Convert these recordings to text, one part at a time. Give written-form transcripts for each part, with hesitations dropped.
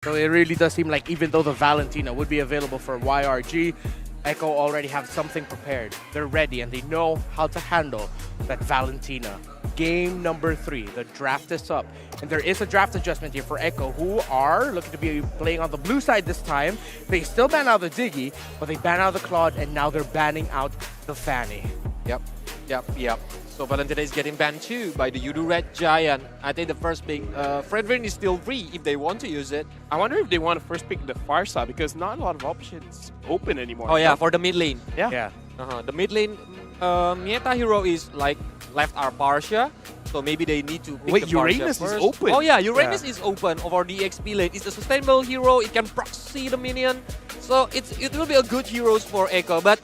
So it really does seem like even though the Valentina would be available for YRG, Echo already have something prepared. They're ready and they know how to handle that Valentina. Game number 3, the draft is up. And there is a draft adjustment here for Echo, who are looking to be playing on the blue side this time. They still ban out the Diggy, but they ban out the Claude, and now they're banning out the Fanny. Yep. So Valentina is getting banned too by the Udu Red Giant. I think the first pick, Fredrin is still free if they want to use it. I wonder if they want to first pick the Farsa because not a lot of options open anymore. Oh yeah, for the mid lane. Yeah. The mid lane, meta hero is like left are Parsha, so maybe they need to pick Wait, the Parsha Uranus first. is open. Oh yeah, Uranus is open over the XP lane. It's a sustainable hero. It can proxy the minion, so it will be a good heroes for Echo. But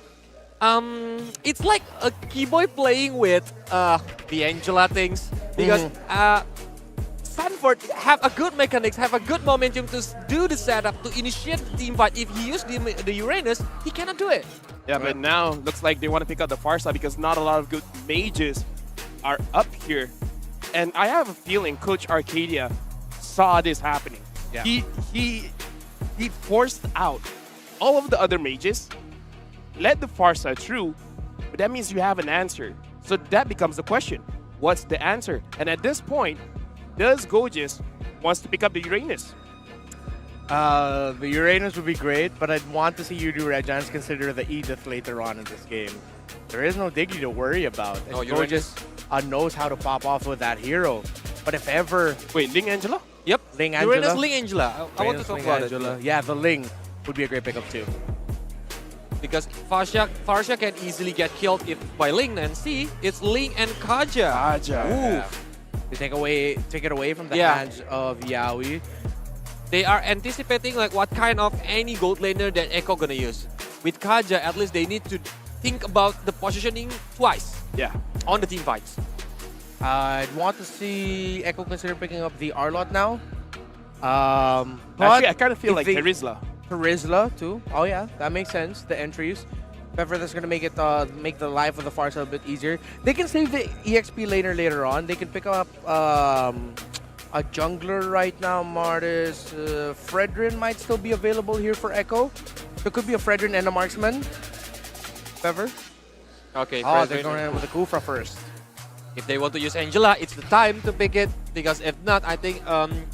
it's like a keyboy playing with the Angela things because Sanford have a good mechanics, have a good momentum to do the setup, to initiate the team fight. If he used the Uranus, he cannot do it. Yeah, but now looks like they want to pick up the Farsa because not a lot of good mages are up here. And I have a feeling Coach Arcadia saw this happening. Yeah. He forced out all of the other mages, led the Farsa through, but that means you have an answer. So that becomes the question. What's the answer? And at this point, does Gojis wants to pick up the Uranus? The Uranus would be great, but I'd want to see you do Red Giants consider the Edith later on in this game. There is no Diggy to worry about. No, And Uranus Gojis knows how to pop off with that hero. But if ever Wait, Ling Angela? Yep. Ling Angela, Uranus Ling Angela. I want to Uranus, talk Ling about Angela. it. Yeah, the Ling would be a great pickup too. Because Farsha can easily get killed if by Ling, and see, it's Ling and Kaja. Kaja. They take it away from the Yeah. hands of Yaoi. They are anticipating like what kind of any gold laner that Echo gonna use. With Kaja, at least they need to think about the positioning twice Yeah. on the team fights. I'd want to see Echo consider picking up the Arlot now. Actually, I kind of feel if like they- Terizla. Terizla too. Oh yeah, that makes sense. The entries. If ever that's gonna make it make the life of the Farsa a bit easier. They can save the EXP laner later on. They can pick up a jungler right now. Martis, Fredrin might still be available here for Echo. There could be a Fredrin and a marksman. If ever. Okay, Oh, they're Fredrin. going in with the Kufra first. If they want to use Angela, it's the time to pick it. Because if not, I think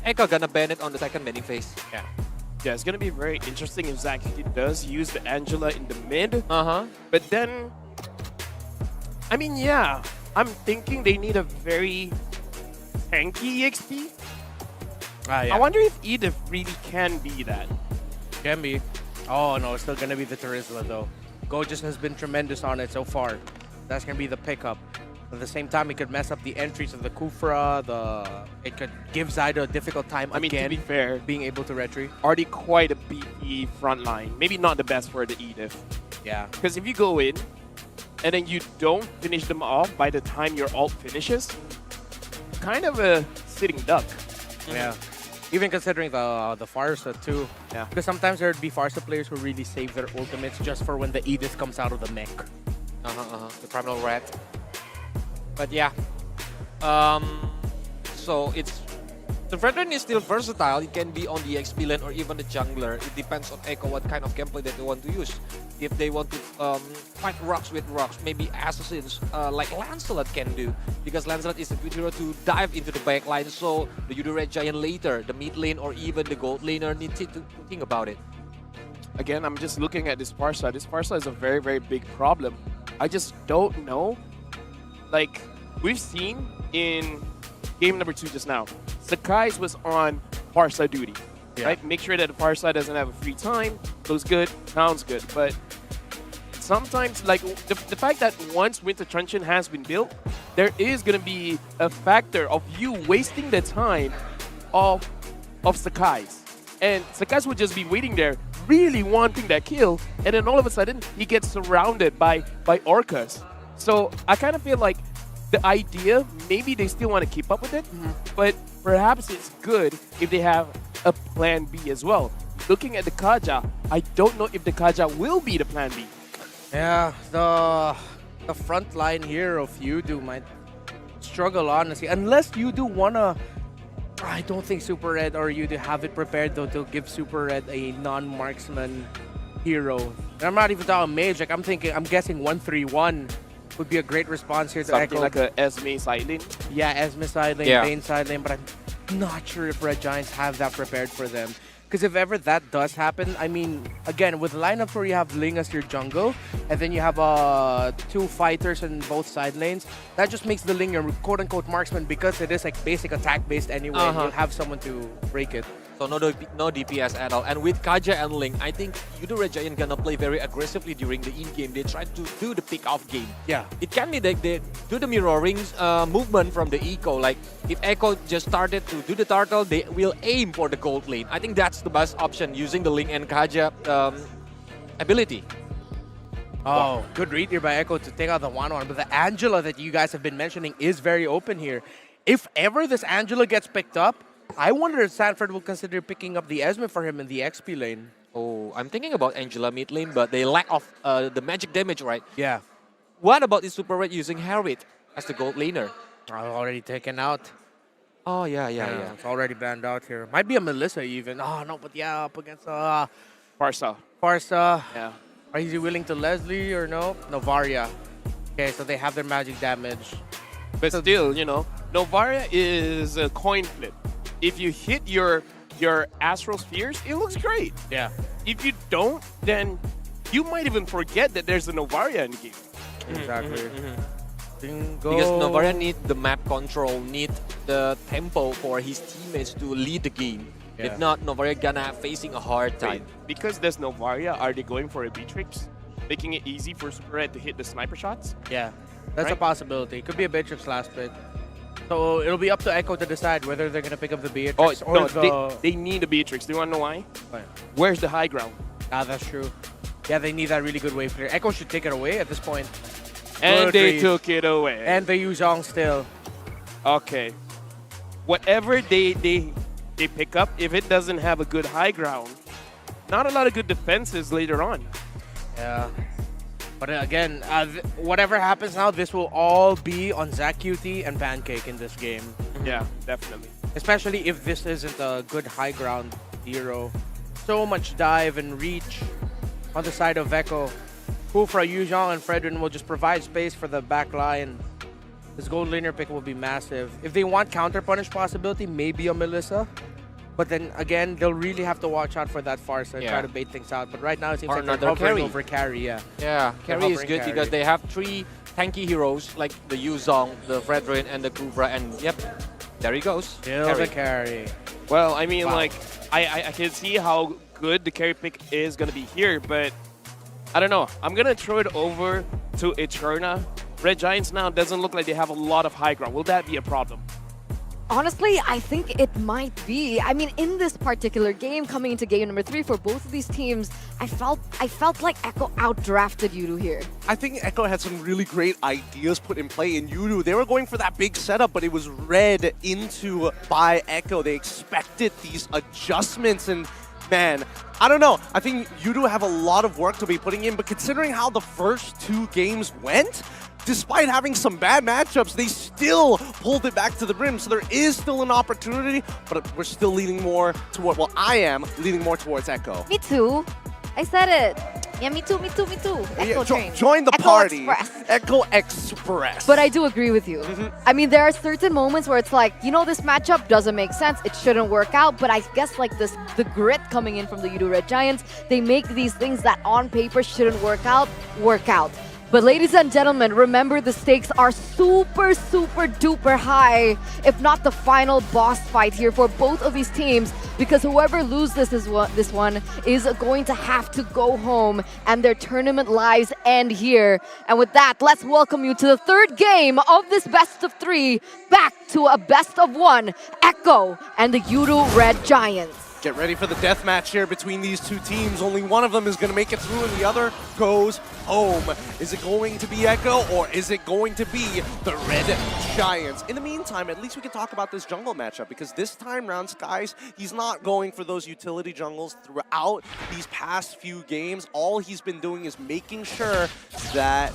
Echo gonna ban it on the second banning phase. Yeah. Yeah, it's going to be very interesting if Zach does use the Angela in the mid. Uh-huh. But then, I mean, yeah, I'm thinking they need a very tanky EXP. Yeah. I wonder if Edith really can be that. Can be. Oh no, it's still gonna be the Terizla though. Gojis has been tremendous on it so far. That's gonna be the pickup. At the same time, it could mess up the entries of the Kufra. It could give Zyda a difficult time I mean, to again be fair, being able to retry. already quite a beefy front line. Maybe not the best for the Edith. Yeah. Because if you go in and then you don't finish them off by the time your ult finishes, kind of a sitting duck. Yeah. Even considering the Farsa too. Yeah. Because sometimes there'd be Farsa players who really save their ultimates just for when the Edith comes out of the mech. The criminal rat. But yeah. So it's the Fredrin is still versatile. It can be on the XP lane or even the jungler. It depends on Echo what kind of gameplay that they want to use. If they want to fight rocks with rocks, maybe assassins like Lancelot can do. Because Lancelot is a good hero to dive into the back line. So the Udu Red Giant later, the mid lane or even the gold laner need to think about it. Again, I'm just looking at this Farsa. This Farsa is a very, very big problem. I just don't know. Like, we've seen in game number 2 just now, Sakai's was on Farsa duty. Yeah. Right? Make sure that the Farsa doesn't have a free time. Looks good, sounds good. But sometimes, like, the fact that once Winter Truncheon has been built, there is going to be a factor of you wasting the time of Sakai's. And Sakai's would just be waiting there, really wanting that kill, and then all of a sudden, he gets surrounded by Orcas. So I kind of feel like the idea, maybe they still want to keep up with it, but perhaps it's good if they have a plan B as well. Looking at the Kaja, I don't know if the Kaja will be the plan B. Yeah, the front line here of Yudu might struggle, honestly. Unless Yudu wanna I don't think Super Red or you have it prepared though to give Super Red a non-marksman hero. And I'm not even talking mage. Like I'm guessing 131 would be a great response here to Something Echo. like a Esme side lane. Yeah, Esme side lane, Yeah. Bane side lane, but I'm not sure if Red Giants have that prepared for them. Because if ever that does happen, I mean, again, with lineups where you have Ling as your jungle, and then you have 2 fighters in both side lanes, that just makes the Ling your quote-unquote marksman because it is like basic attack-based anyway, and you'll have someone to break it. So no DPS at all. And with Kaja and Ling, I think Yudo Red Giant gonna play very aggressively during the in-game. They try to do the pick-off game. Yeah. It can be that they do the mirroring movement from the Echo. Like if Echo just started to do the turtle, they will aim for the gold lane. I think that's the best option using the Ling and Kaja ability. Oh, good read here by Echo to take out the 1-1. But the Angela that you guys have been mentioning is very open here. If ever this Angela gets picked up, I wonder if Sanford will consider picking up the Esme for him in the XP lane. Oh, I'm thinking about Angela mid lane, but they lack of the magic damage, right? Yeah. What about the Super Red using Harriet as the gold laner? Already taken out. Oh, yeah. It's already banned out here. Might be a Melissa even. Oh, no, but yeah, up against Barca. Farsa. Yeah. Are you willing to Leslie or no? Novaria. Okay, so they have their magic damage. But still, you know, Novaria is a coin flip. If you hit your Astral Spheres, it looks great. Yeah. If you don't, then you might even forget that there's a Novaria in the game. Exactly. Bingo. Because Novaria need the map control, need the tempo for his teammates to lead the game. Yeah. If not, Novaria gonna facing a hard time. Wait, because there's Novaria, are they going for a Beatrix? Making it easy for Super Red to hit the sniper shots? Yeah, that's a Right? possibility. Could be a Beatrix last pick. So it'll be up to Echo to decide whether they're going to pick up the Oh, Beatrix or no, the... they need a Beatrix. Do you want to know why? Wait. Where's the high ground? Ah, that's true. Yeah, they need that really good wave clear. Echo should take it away at this point. And Good they read. took it away. And the Yuzhong still. Okay. Whatever they pick up, if it doesn't have a good high ground, not a lot of good defenses later on. Yeah. But again, whatever happens now, this will all be on Zach QT and Pancake in this game. Yeah, definitely. Especially if this isn't a good high ground hero. So much dive and reach on the side of Echo. Kufra, Yuzhong, and Fredrin will just provide space for the back line. This gold laner pick will be massive. If they want counter punish possibility, maybe a Melissa. But then again, they'll really have to watch out for that Farsa and try to bait things out. But right now, it seems Or like they're another hovering carry. over carry, yeah. Yeah, They're carry is hovering good carry. because they have 3 tanky heroes like the Yuzhong, the Fredrin, and the Kuvra, and yep, there he goes. Still the carry. Well, I mean, Wow. like, I can see how good the carry pick is going to be here, but I don't know. I'm going to throw it over to Eterna. Red Giants now doesn't look like they have a lot of high ground. Will that be a problem? Honestly, I think it might be. I mean, in this particular game, coming into game number 3 for both of these teams, I felt like Echo outdrafted Yudu here. I think Echo had some really great ideas put in play in Yudu. They were going for that big setup, but it was read into by Echo. They expected these adjustments, and man, I don't know. I think Yudu have a lot of work to be putting in, but considering how the first 2 games went, despite having some bad matchups, they still pulled it back to the brim. So there is still an opportunity, but we're still leaning more toward, well, I am leaning more towards Echo. Me too. I said it. Yeah, me too, me too, me too. Echo train. Join the Echo party. Express. Echo Express. But I do agree with you. I mean, there are certain moments where it's like, you know, this matchup doesn't make sense. It shouldn't work out. But I guess like this, the grit coming in from the Yudu Red Giants, they make these things that on paper shouldn't work out. But ladies and gentlemen, remember the stakes are super, super duper high, if not the final boss fight here for both of these teams, because whoever loses this one is going to have to go home and their tournament lives end here. And with that, let's welcome you to the 3rd game of this best of 3, back to a best of 1, Echo and the Yudu Red Giants. Get ready for the death match here between these 2 teams. Only one of them is going to make it through and the other goes home. Is it going to be Echo or is it going to be the Red Giants? In the meantime, at least we can talk about this jungle matchup because this time round, Skies, he's not going for those utility jungles throughout these past few games. All he's been doing is making sure that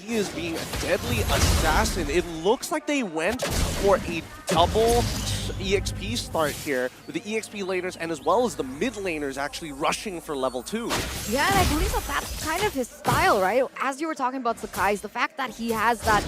he is being a deadly assassin. It looks like they went for a double EXP start here, with the EXP laners and as well as the mid laners actually rushing for level 2. Yeah, and I believe that that's kind of his style, right? As you were talking about Sakai's, the fact that he has that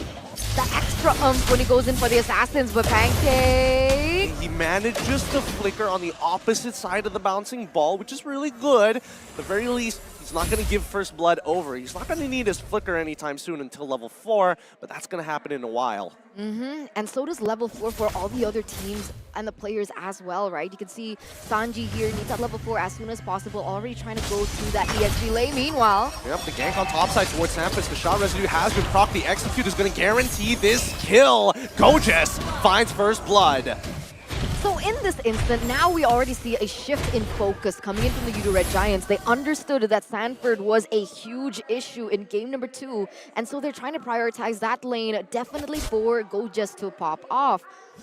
extra when he goes in for the assassins, but Pancake... He manages to flicker on the opposite side of the bouncing ball, which is really good. At the very least, he's not going to give first blood over. He's not going to need his flicker anytime soon until level 4, but that's going to happen in a while. And so does level 4 for all the other teams and the players as well, right? You can see Sanji here needs that level 4 as soon as possible, already trying to go through that EXP lane. Meanwhile, yep, the gank on top side towards Sampras. The shot residue has been proc. The execute is going to guarantee this kill. Gojes finds first blood. so in this instant, now we already see a shift in focus coming in from the Udo Red Giants. They understood that Sanford was a huge issue in game number 2, and so they're trying to prioritize that lane definitely for Gojes to pop off.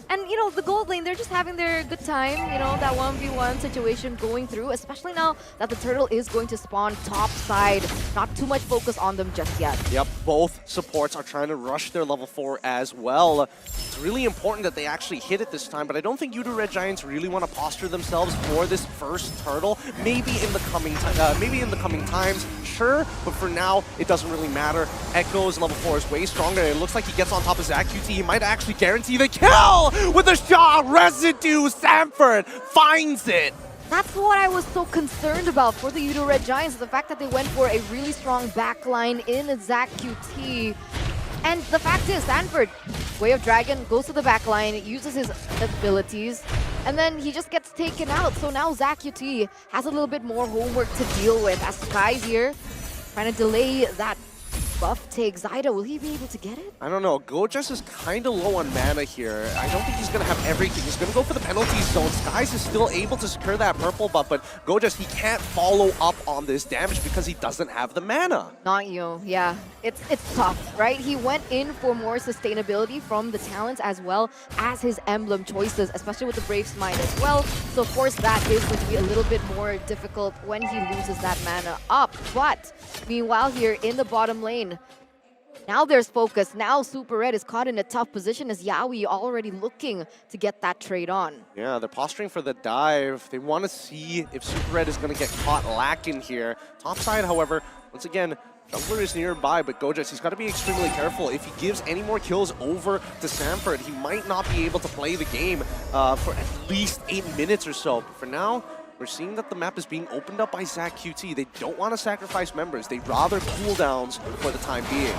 And, you know, the gold lane, they're just having their good time, you know, that 1v1 situation going through, especially now that the turtle is going to spawn top side. Not too much focus on them just yet. Yep, both supports are trying to rush their level 4 as well. It's really important that they actually hit it this time, but I don't think Udo Red Giants really want to posture themselves for this first turtle. Maybe in the coming times, sure, but for now, it doesn't really matter. Echo's level 4 is way stronger. It looks like he gets on top of Zach QT. He might actually guarantee the kill! With a shot residue, Sanford finds it. That's what I was so concerned about for the Udo Red Giants, the fact that they went for a really strong backline in Zach QT. And the fact is, Sanford, Way of Dragon, goes to the backline, uses his abilities, and then he just gets taken out. So now Zach QT has a little bit more homework to deal with as Sky's here, trying to delay that buff take. Zyda, will he be able to get it? I don't know. Gojes is kind of low on mana here. I don't think he's going to have everything. He's going to go for the penalty zone. Skies is still able to secure that purple buff, but Gojes, he can't follow up on this damage because he doesn't have the mana. Not you, yeah. It's tough, right? He went in for more sustainability from the talents as well as his emblem choices, especially with the Brave Smite as well. So of course that is going to be a little bit more difficult when he loses that mana up. But meanwhile here in the bottom lane, now there's focus. Now Super Red is caught in a tough position as Yaoi already looking to get that trade on. Yeah, they're posturing for the dive. They want to see if Super Red is going to get caught lacking here. Top side, however, once again, Jungler is nearby, but Gojes, he's got to be extremely careful. If he gives any more kills over to Sanford, he might not be able to play the game for at least 8 minutes or so. But for now, we're seeing that the map is being opened up by Zach QT. They don't want to sacrifice members. They'd rather cooldowns for the time being.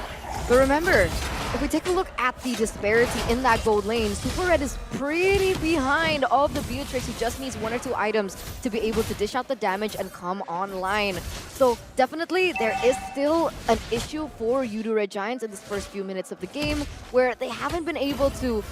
But remember, if we take a look at the disparity in that gold lane, Super Red is pretty behind all of the Beatrix, who just needs 1 or 2 items to be able to dish out the damage and come online. So definitely there is still an issue for Udo Red Giants in this first few minutes of the game, where they haven't been able to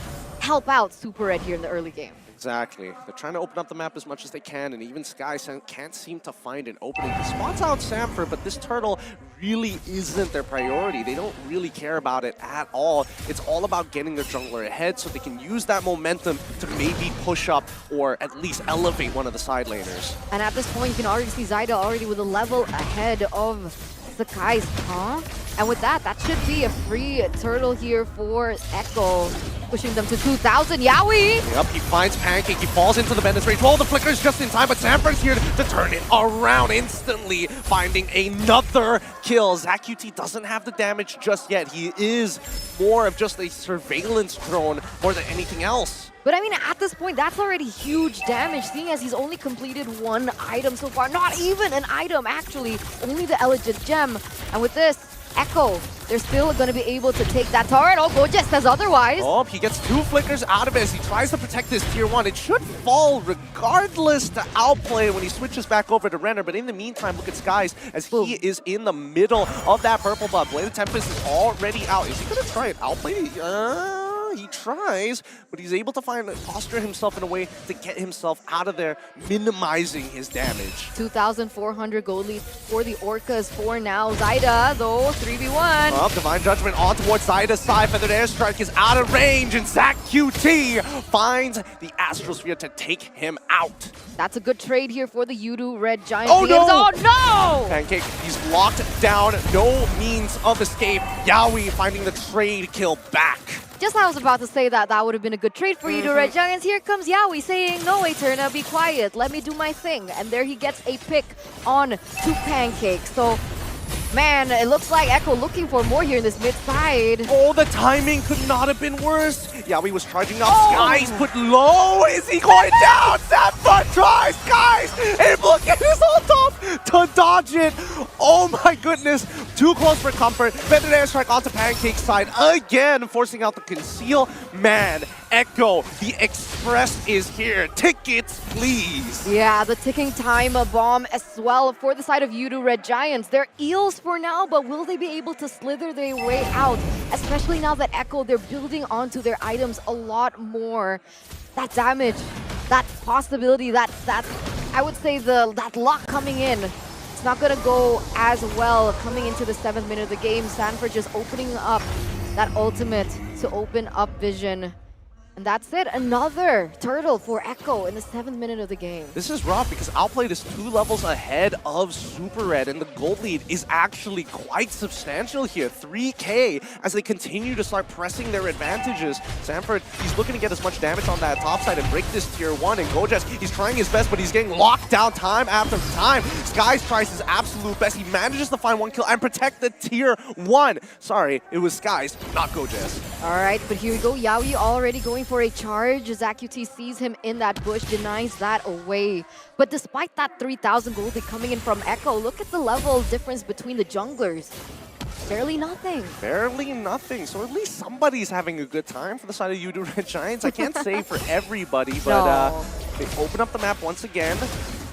help out Super Red here in the early game. Exactly. They're trying to open up the map as much as they can, and even Sky can't seem to find an opening. He spots out Sanford, but this turtle really isn't their priority. They don't really care about it at all. It's all about getting their jungler ahead so they can use that momentum to maybe push up or at least elevate one of the side laners. And at this point, you can already see Zyda already with a level ahead of Sakai's, And with that, that should be a free turtle here for Echo, pushing them to 2,000. Yaoi! Yep, he finds Pancake, he falls into the Bandit's range. Well, the flickers just in time, but Sanford's here to turn it around instantly, finding another kill. Zach QT doesn't have the damage just yet. He is more of just a surveillance drone more than anything else. But I mean, at this point, that's already huge damage, seeing as he's only completed 1 item so far. Not even an item, actually. Only the Elegant Gem. And with this, Echo, they're still going to be able to take that turret. Oh, Gojes says otherwise. Oh, he gets 2 flickers out of it as he tries to protect this tier 1. It should fall regardless to outplay when he switches back over to Renner. But in the meantime, look at Skies as he is in the middle of that purple buff. Blade of Tempest is already out. Is he going to try and outplay? he tries, but he's able to posture himself in a way to get himself out of there, minimizing his damage. 2,400 gold lead for the Orcas for now. Zyda, though, 3v1. Well, Divine Judgment on towards Zyda's side. Feathered Airstrike is out of range, and Zach QT finds the Astrosphere to take him out. That's a good trade here for the Yudu Red Giants. Oh, no! Oh, no! Pancake, he's locked down, no means of escape. Yaoi finding the trade kill back. Just I was about to say that would have been a good trade for Yudu Red Giants. Here comes Yaoi saying, no, Eterna, be quiet. Let me do my thing. And there he gets a pick on to Pancake. So, man, it looks like Echo looking for more here in this mid side. Oh, the timing could not have been worse. Yaoi was charging up. Skies put low. Is he going down? Sapphire tries. Skies able to get his ult off to dodge it. Oh my goodness. Too close for comfort. Feathered Airstrike onto Pancake's side again, forcing out the conceal. Man, Echo, the Express is here. Tickets, please. Yeah, the ticking time bomb as well for the side of Yudu Red Giants. They're eels for now, but will they be able to slither their way out? Especially now that Echo, they're building onto their items a lot more. That damage, that possibility, that I would say that luck coming in. It's not gonna go as well coming into the 7th minute of the game. Sanford just opening up that ultimate to open up vision. And that's it, another turtle for Echo in the 7th minute of the game. This is rough because Outplayed is 2 levels ahead of Super Red, and the gold lead is actually quite substantial here. 3K as they continue to start pressing their advantages. Sanford, he's looking to get as much damage on that top side and break this tier 1. And Gojas, he's trying his best, but he's getting locked down time after time. Skies tries his absolute best. He manages to find 1 kill and protect the tier 1. Sorry, it was Skies, not Gojas. All right, but here we go. Yaoi already going for a charge. ZachQT sees him in that bush, denies that away. But despite that 3,000 gold coming in from Echo, look at the level difference between the junglers. Barely nothing. Barely nothing. So at least somebody's having a good time for the side of Yudu Red Giants. I can't say for everybody, but they open up the map once again.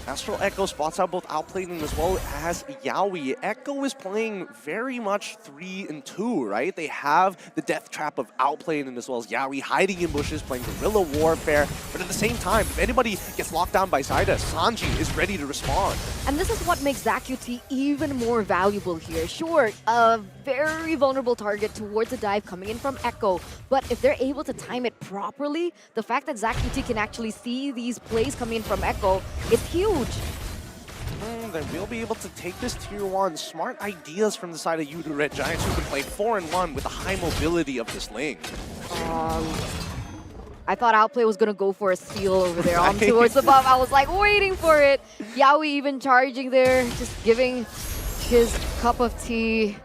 Astral Echo spots out both Outplayed and as well as Yaoi. Echo is playing very much 3 and 2, right? They have the death trap of Outplayed and as well as Yaoi hiding in bushes, playing guerrilla warfare. But at the same time, if anybody gets locked down by Zyda, Sanji is ready to respond. And this is what makes ZachQT even more valuable here. Sure, a very vulnerable target towards a dive coming in from Echo, but if they're able to time it properly, the fact that ZachQT can actually see these plays coming in from Echo is huge. They will be able to take this tier 1. Smart ideas from the side of Yudu Red Giants, who can play 4 and 1 with the high mobility of this lane. I thought Outplay was gonna go for a steal over there on towards the buff. I was like waiting for it. Yaoi even charging there, just giving his cup of tea.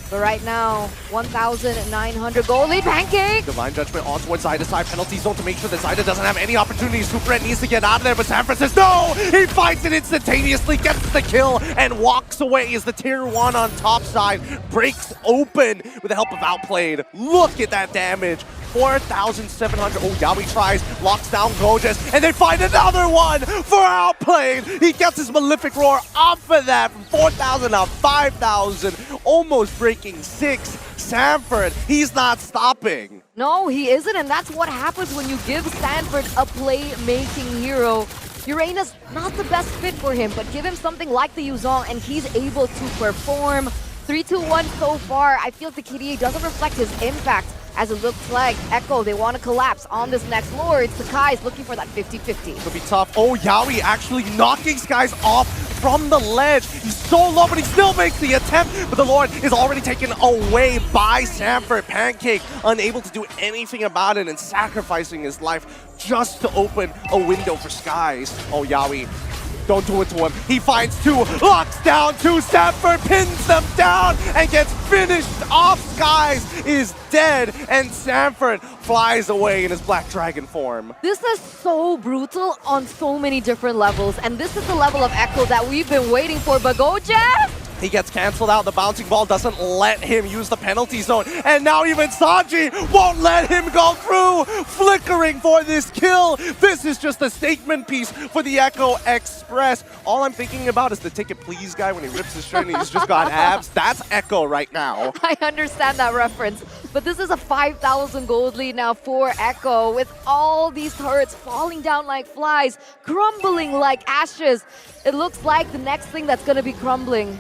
But right now, 1,900 gold lead. Pancake! Divine Judgment on towards Zyda's side. Penalty zone to make sure that Zyda doesn't have any opportunities. Super Red needs to get out of there, but Sanford says no! He fights it instantaneously, gets the kill, and walks away as the tier 1 on top side breaks open with the help of Outplayed. Look at that damage. 4,700. Oh, Yaoi tries, locks down Gojas, and they find another one for Outplayed. He gets his Malefic Roar off of that from 4,000 to 5,000, almost breaking 6. Sanford, he's not stopping. No, he isn't, and that's what happens when you give Sanford a playmaking hero. Uranus, not the best fit for him, but give him something like the Yuzong, and he's able to perform. 3-2-1 so far. I feel the KDA doesn't reflect his impact, as it looks like Echo, they want to collapse on this next lore. It's Sakai's looking for that 50-50. Could be tough. Oh, Yaoi actually knocking Skies off from the ledge. He's so low, but he still makes the attempt. But the Lord is already taken away by Sanford. Pancake unable to do anything about it and sacrificing his life just to open a window for Skies. Oh, Yaoi. Don't do it to him. He finds 2, locks down 2, Sanford pins them down and gets finished off. Skies is dead, and Sanford flies away in his Black Dragon form. This is so brutal on so many different levels, and this is the level of Echo that we've been waiting for. But Gojas, He gets canceled out. The bouncing ball doesn't let him use the penalty zone. And now even Sanji won't let him go through. Flickering for this kill. This is just a statement piece for the Echo Express. All I'm thinking about is the ticket please guy when he rips his shirt and he's just got abs. That's Echo right now. I understand that reference, but this is a 5,000 gold lead now for Echo with all these turrets falling down like flies, crumbling like ashes. It looks like the next thing that's going to be crumbling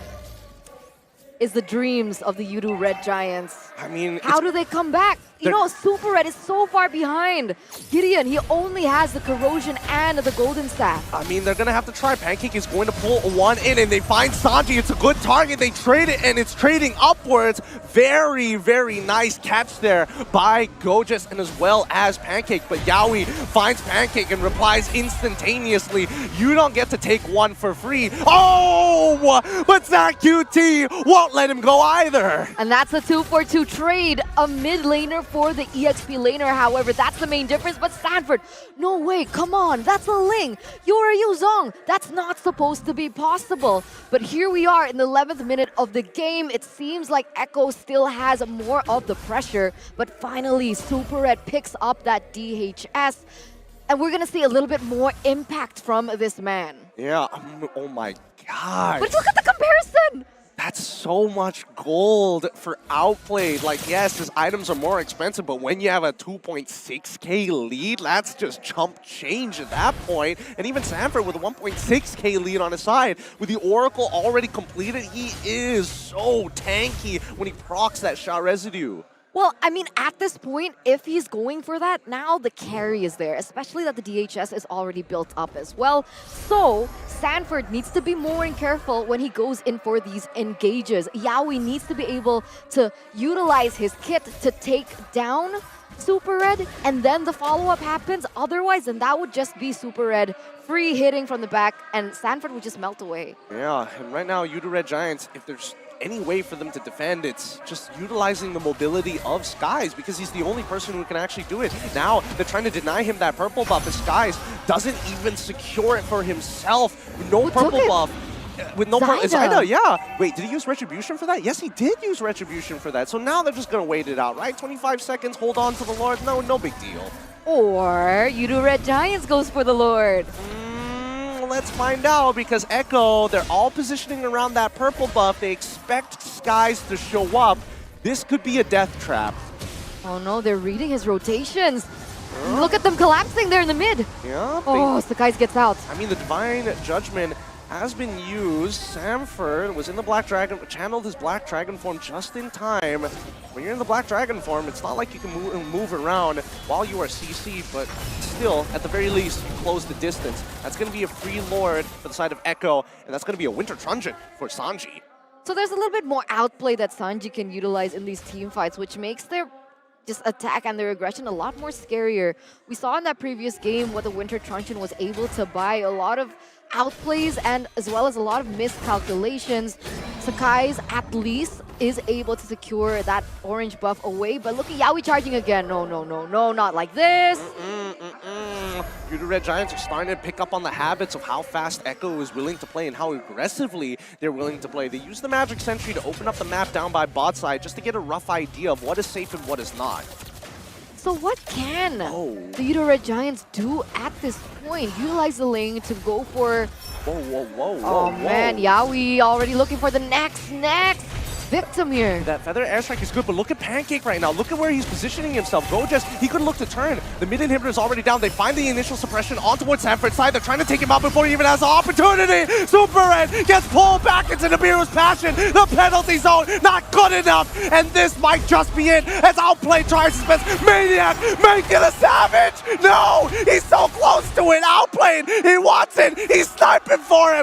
is the dreams of the Yudu Red Giants. I mean, how do they come back? You know, Super Red is so far behind. Gideon, he only has the Corrosion and the Golden Staff. I mean, they're going to have to try. Pancake is going to pull one in, and they find Sanji. It's a good target. They trade it, and it's trading upwards. Very, very nice catch there by Gojas and as well as Pancake. But Yaoi finds Pancake and replies instantaneously. You don't get to take one for free. Oh, but Zach QT won't let him go either. And that's a 2-for-2 trade. A mid laner for the EXP laner, however, that's the main difference. But Stanford, no way, come on, that's a Ling. You're a Yuzong. That's not supposed to be possible. But here we are in the 11th minute of the game. It seems like Echo still has more of the pressure, but finally Super Red picks up that DHS. And we're gonna see a little bit more impact from this man. Yeah, oh my god. But look at the comparison! That's so much gold for Outplayed. Like, yes, his items are more expensive, but when you have a 2.6k lead, that's just chump change at that point. And even Sanford with a 1.6k lead on his side, with the Oracle already completed, he is so tanky when he procs that shot residue. Well, I mean, at this point, if he's going for that, now the carry is there, especially that the DHS is already built up as well. So, Sanford needs to be more careful when he goes in for these engages. Yaoi needs to be able to utilize his kit to take down Super Red, and then the follow-up happens. Otherwise, then that would just be Super Red free hitting from the back, and Sanford would just melt away. Yeah, and right now, Yudu Red Giants, if there's any way for them to defend, it's just utilizing the mobility of Skies, because he's the only person who can actually do it. Now, they're trying to deny him that purple buff, as Skies doesn't even secure it for himself. No purple buff. With no purple. Zyda, yeah. Wait, did he use Retribution for that? Yes, he did use Retribution for that. So now they're just going to wait it out, right? 25 seconds, hold on to the Lord. No big deal. Or Yudu Red Giants goes for the Lord. Let's find out, because Echo, they're all positioning around that purple buff. They expect Skies to show up. This could be a death trap. Oh no, they're reading his rotations. Look at them collapsing there in the mid. Yeah. Oh, Skies gets out. I mean, the Divine Judgment has been used. Sanford was in the Black Dragon, channeled his Black Dragon form just in time. When you're in the Black Dragon form, it's not like you can move around while you are CC, but still, at the very least, you close the distance. That's going to be a free Lord for the side of Echo, and that's going to be a Winter Truncheon for Sanji. So there's a little bit more outplay that Sanji can utilize in these team fights, which makes their just attack and their aggression a lot more scarier. We saw in that previous game what the Winter Truncheon was able to buy, a lot of outplays and as well as a lot of miscalculations. Sakai's at least is able to secure that orange buff away, but look at Yaoi charging again. No, not like this. Yudu Red Giants are starting to pick up on the habits of how fast Echo is willing to play and how aggressively they're willing to play. They use the Magic Sentry to open up the map down by bot side just to get a rough idea of what is safe and what is not. So what can the Yudu Red Giants do at this point? Utilize the lane to go for... Whoa. Man, Yaoi already looking for the next victim here. That Feather Airstrike is good, but look at Pancake right now. Look at where he's positioning himself. Gojas, he could look to turn. The mid inhibitor is already down. They find the initial suppression on towards Sanford's side. They're trying to take him out before he even has the opportunity. Super Red gets pulled back into Nibiru's passion. The penalty zone, not good enough. And this might just be it as Outplay tries his best. Maniac, make it a savage. No, he's so close to it. Outplayed, he wants it. He's sniping for him.